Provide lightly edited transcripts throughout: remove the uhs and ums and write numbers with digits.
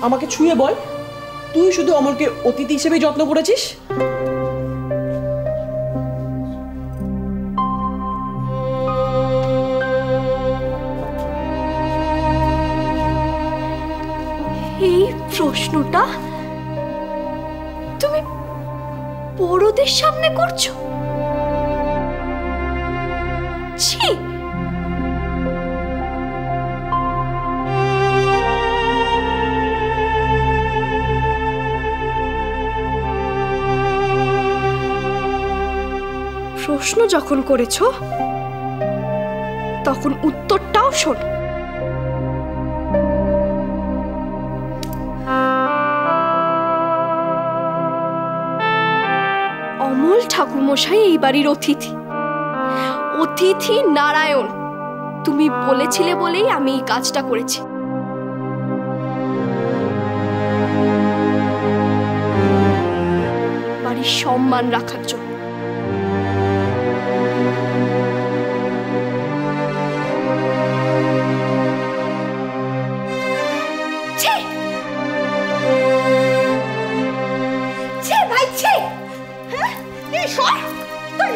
আমাকে ছুঁয়ে বল, তুই শুধু অমলকে অতিথি হিসেবে যত্ন করেছিস? এই প্রশ্নটা তুমি বড়দের সামনে করছো? ছি! প্রশ্ন যখন করেছো তখন উত্তরটাও শোন। অমল ঠাকুরমশাই এই বাড়ির অতিথি, অতিথি নারায়ণ। তুমি বলেছিলে বলেই আমি এই কাজটা করেছি। বাড়ির সম্মান রাখার জন্য।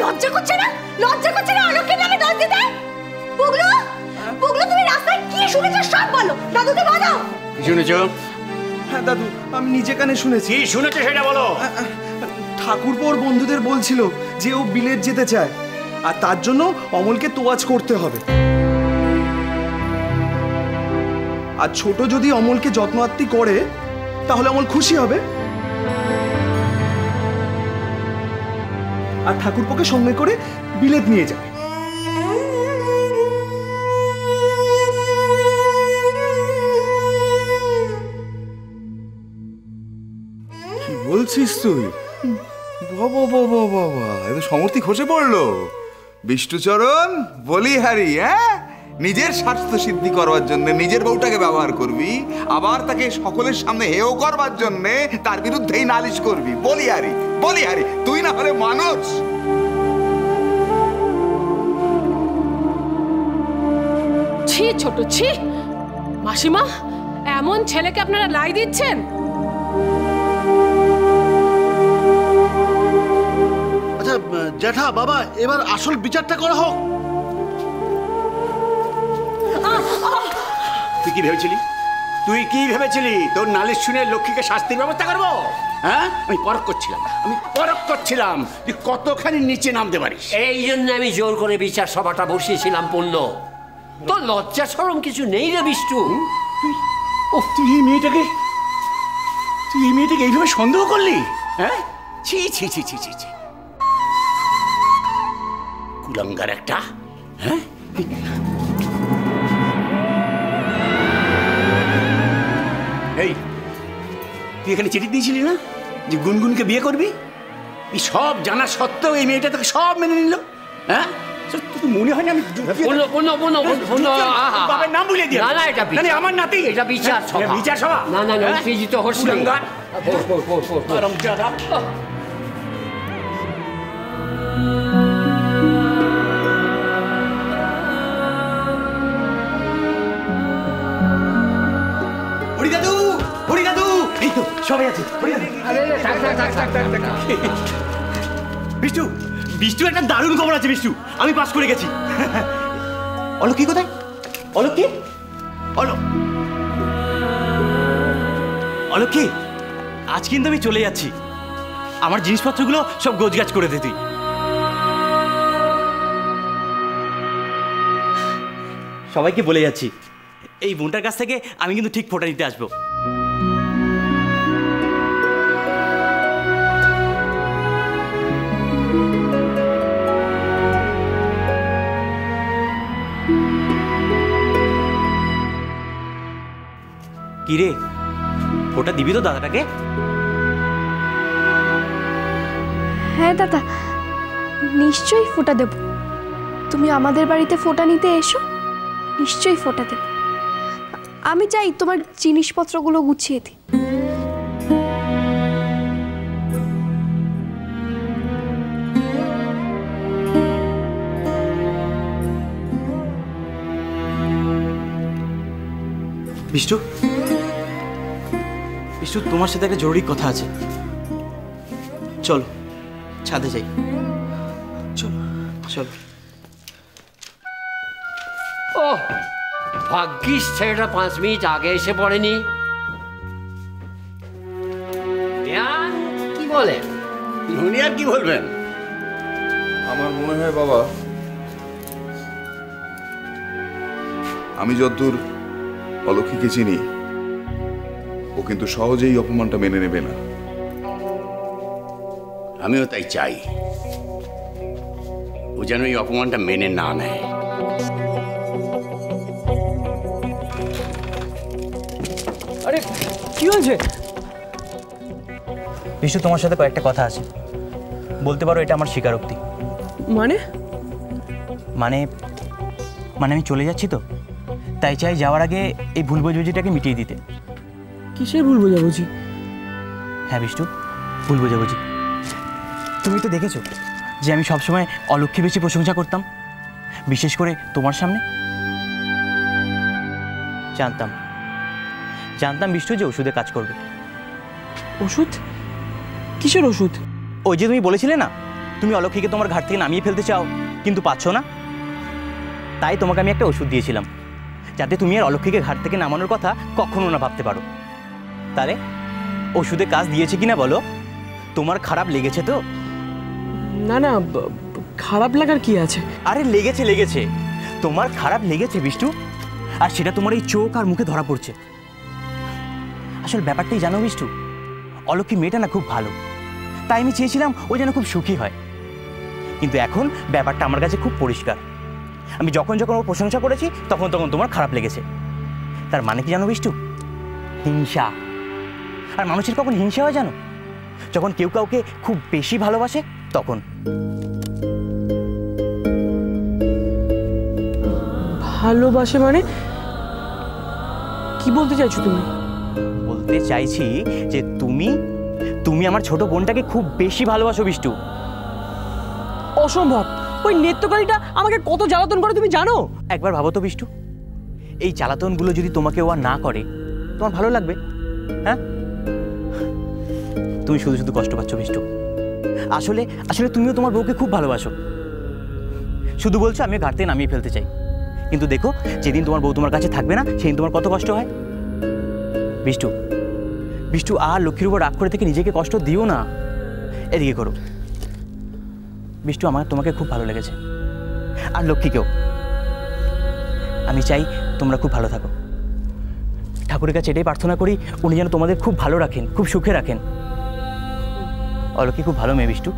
লজ্জা করছে না? লজ্জা করছে না আলোকের নামে দোষ দিতে? পুগলু, পুগলু, তুমি রাস্তায় কি শুনেছো সব বলো, দাদুকে বলো। কি শুনেছো? হ্যাঁ দাদু, আমি নিজে কানে শুনেছি। কি শুনেছো সেটা বলো। ঠাকুরপো ওর বন্ধুদের বলছিল যে ও বিলেত যেতে চায়, আর তার জন্য অমলকে তোয়াজ করতে হবে। আর ছোট যদি অমলকে যত্ন আত্তি করে তাহলে অমল খুশি হবে, আর ঠাকুরপোকে সঙ্গে করে বিলেত নিয়ে যাবে। কি বলছিস তুই? বাবা বাবা বাবা, এত সমর্থী খসে পড়লো। বিষ্ণুচরণ বলিহারি, হ্যাঁ, নিজের স্বার্থ সিদ্ধি করবার জন্য নিজের বউটাকে ব্যবহার করবি, আবার তাকে সকলের সামনে হেয় করবার জন্য তার বিরুদ্ধেই নালিশ করবি। বলিহারি, বলিহারি, তুই না হলে মানুষ। ছি ছোট, ছি। মাসিমা, এমন ছেলেকে আপনারা লাই দিচ্ছেন? আচ্ছা জ্যাঠা, বাবা, এবার আসল বিচারটা করা হোক। তুই কি ভেবেছিলি? তুই কি ভেবেছিলি তোর নালিশ শুনে লক্ষ্মীকে শাস্তির ব্যবস্থা করবো? হ্যাঁ, আমি পরখ করছিলাম যে কতখানি নিচে নামতে পারিস। এই জন্য আমি জোর করে বিচার সভাটা বসিয়েছিলাম। পূর্ণ, তোর লজ্জা শরম কিছু নেই রে বিষ্টু। তুই এই মেয়েটাকে এইভাবে সন্দেহ করলি? হ্যাঁ, ছি ছি ছি ছি ছি ছি, কুলাঙ্গার একটা। হ্যাঁ, এই তুই এখানে চিঠি দিয়েছিলি না যে গুনগুনকে বিয়ে করবি? এই সব জানা সত্ত্বেও এই মেয়েটা তোকে সব মেনে নিল। হ্যাঁ, মনে হয় না আমি বাবার নাম ভুলে দিই? না, আমার নাতি। এটা বিচার সভা। বিচার সভা? না না না, উত্তেজিত হচ্ছি। হরিদাদু, হরিদাদু, এই তো সবাই আছে। বিষ্টু, বিষ্টু একটা দারুণ খবর আছে। বিষ্টু, আমি পাস করে গেছি। অলোক কি কোথায়? অলোক কি? অলোক কি? আজ কিন্তু আমি চলে যাচ্ছি। আমার জিনিসপত্রগুলো সব গোছগাছ করে দে তুই। সবাইকে বলে যাচ্ছি, এই বোনটার কাছ থেকে আমি কিন্তু ঠিক ফোঁটা নিতে আসবো। কি রে, ফোঁটা দিবি তো দাদাটাকে? হ্যাঁ দাদা, নিশ্চয়ই ফোঁটা দেব। তুমি আমাদের বাড়িতে ফোঁটা নিতে এসো, নিশ্চয়ই ফোঁটা দেব। আমি চাই তোমার জিনিসপত্রগুলো গুছিয়ে দিই। বিষ্টু, বিষ্টু, তোমার সাথে একটা জরুরি কথা আছে। চলো ছাদে যাই। চলো চলো। ও ভাগ্যিস ছেলেটা 5 মিনিট আগে এসে পড়েনি। ধ্যান কি বলে? উনি আর কি বলবেন? আমার মনে হয় বাবা, আমি যতদূর অলক্ষীকে চিনি, ও কিন্তু সহজেই অপমানটা মেনে নেবে না। আমিও তাই চাই, ও যেন এই অপমানটা মেনে না নেয়। আরে কি হয়েছে? বিষ্টু, তোমার সাথে কয়েকটা কথা আছে, বলতে পারো এটা আমার স্বীকারোক্তি। মানে মানে মানে আমি চলে যাচ্ছি তো, তাই চাই যাওয়ার আগে এই ভুল বোঝাবুঝিটাকে মিটিয়ে দিতে। কিসের ভুল বোঝাবুঝি? হ্যাঁ বিষ্টু, ভুল বোঝাবুঝি। তুমি তো দেখেছো যে আমি সবসময় অলক্ষী বেশি প্রশংসা করতাম, বিশেষ করে তোমার সামনে। জানতাম জানতাম বিষ্টু যে ওষুধে কাজ করবে। ওষুধ? কিসের ওষুধ? ওই যে তুমি বলেছিলে না, তুমি অলক্ষীকে তোমার ঘাট থেকে নামিয়ে ফেলতে চাও কিন্তু পাচ্ছ না, তাই তোমাকে আমি একটা ওষুধ দিয়েছিলাম যাতে তুমি আর অলক্ষীকে ঘাট থেকে নামানোর কথা কখনো না ভাবতে পারো। তাহলে ওষুধে কাজ দিয়েছে কিনা বলো? তোমার খারাপ লেগেছে তো? না না, খারাপ লাগার কি আছে? আরে লেগেছে লেগেছে, তোমার খারাপ লেগেছে বিষ্টু, আর সেটা তোমার এই চোখ আর মুখে ধরা পড়ছে। আসল ব্যাপারটাই জানো বিষ্টু, অলক্ষী মেয়েটা না খুব ভালো, তাই আমি চেয়েছিলাম ও যেন খুব সুখী হয়। কিন্তু এখন ব্যাপারটা আমার কাছে খুব পরিষ্কার, আমি যখন যখন ওর প্রশংসা করেছি তখন তখন তোমার খারাপ লেগেছে। তার মানে কি জানো বিষ্টু? হিংসা। আর মানুষের কখন হিংসা হয় জানো? যখন কেউ কাউকে খুব বেশি ভালোবাসে তখন। ভালোবাসে মানে? কি বলতে চাইছো তুমি? বলতে চাইছি যে তুমি আমার ছোট বোনটাকে খুব বেশি ভালোবাসো বিষ্টু। অসম্ভব! ওই নেত্রকালীটা আমাকে কত জ্বালাতন করে তুমি জানো? একবার ভাবো তো বিষ্টু, এই জ্বালাতনগুলো যদি তোমাকে ও আর না করে, তোমার ভালো লাগবে? হ্যাঁ, তুমি শুধু শুধু কষ্ট পাচ্ছ বিষ্টু। আসলে আসলে তুমিও তোমার বউকে খুব ভালোবাসো, শুধু বলছো আমি ঘাট থেকে নামিয়ে ফেলতে চাই। কিন্তু দেখো, যেদিন তোমার বউ তোমার কাছে থাকবে না সেদিন তোমার কত কষ্ট হয়। বিষ্টু বিষ্টু, আর লক্ষ্মীর উপর রাগ করে থেকে নিজেকে কষ্ট দিও না। এদিকে করো বিষ্টু, আমার তোমাকে খুব ভালো লেগেছে, আর লক্ষ্মীকেও। আমি চাই তোমরা খুব ভালো থাকো। ঠাকুরের কাছে এটাই প্রার্থনা করি, উনি যেন তোমাদের খুব ভালো রাখেন, খুব সুখে রাখেন। অলক্ষী খুব ভালো মেয়ে বিষ্টু,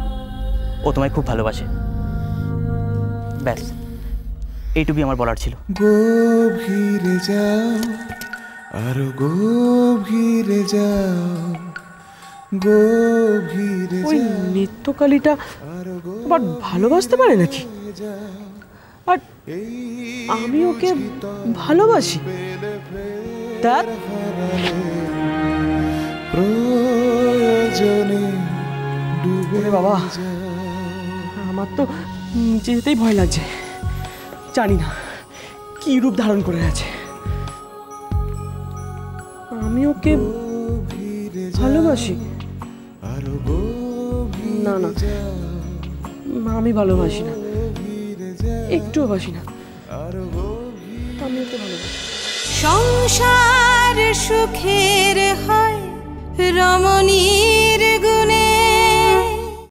ও তোমায় খুব ভালোবাসে। ব্যাস এইটুকুই আমার বলার ছিল। গভীরে যাও, আরো গভীরে যাও, গভীরে ওই নিত্যকালীটা আবার ভালোবাসতে পারে নাকি? আর আমি ওকে ভালোবাসি? দেখ, প্রয়োজনে ডুবে বাবা, আমার তো নিচে যেতেই ভয় লাগছে। জানি না কি রূপ ধারণ করে আছে। আমি ওকে ভালোবাসি? না না, আমি ভালোবাসি না, একটুও বাসি না। আমি ওকে ভালোবাসি। সংসার সুখের হয়।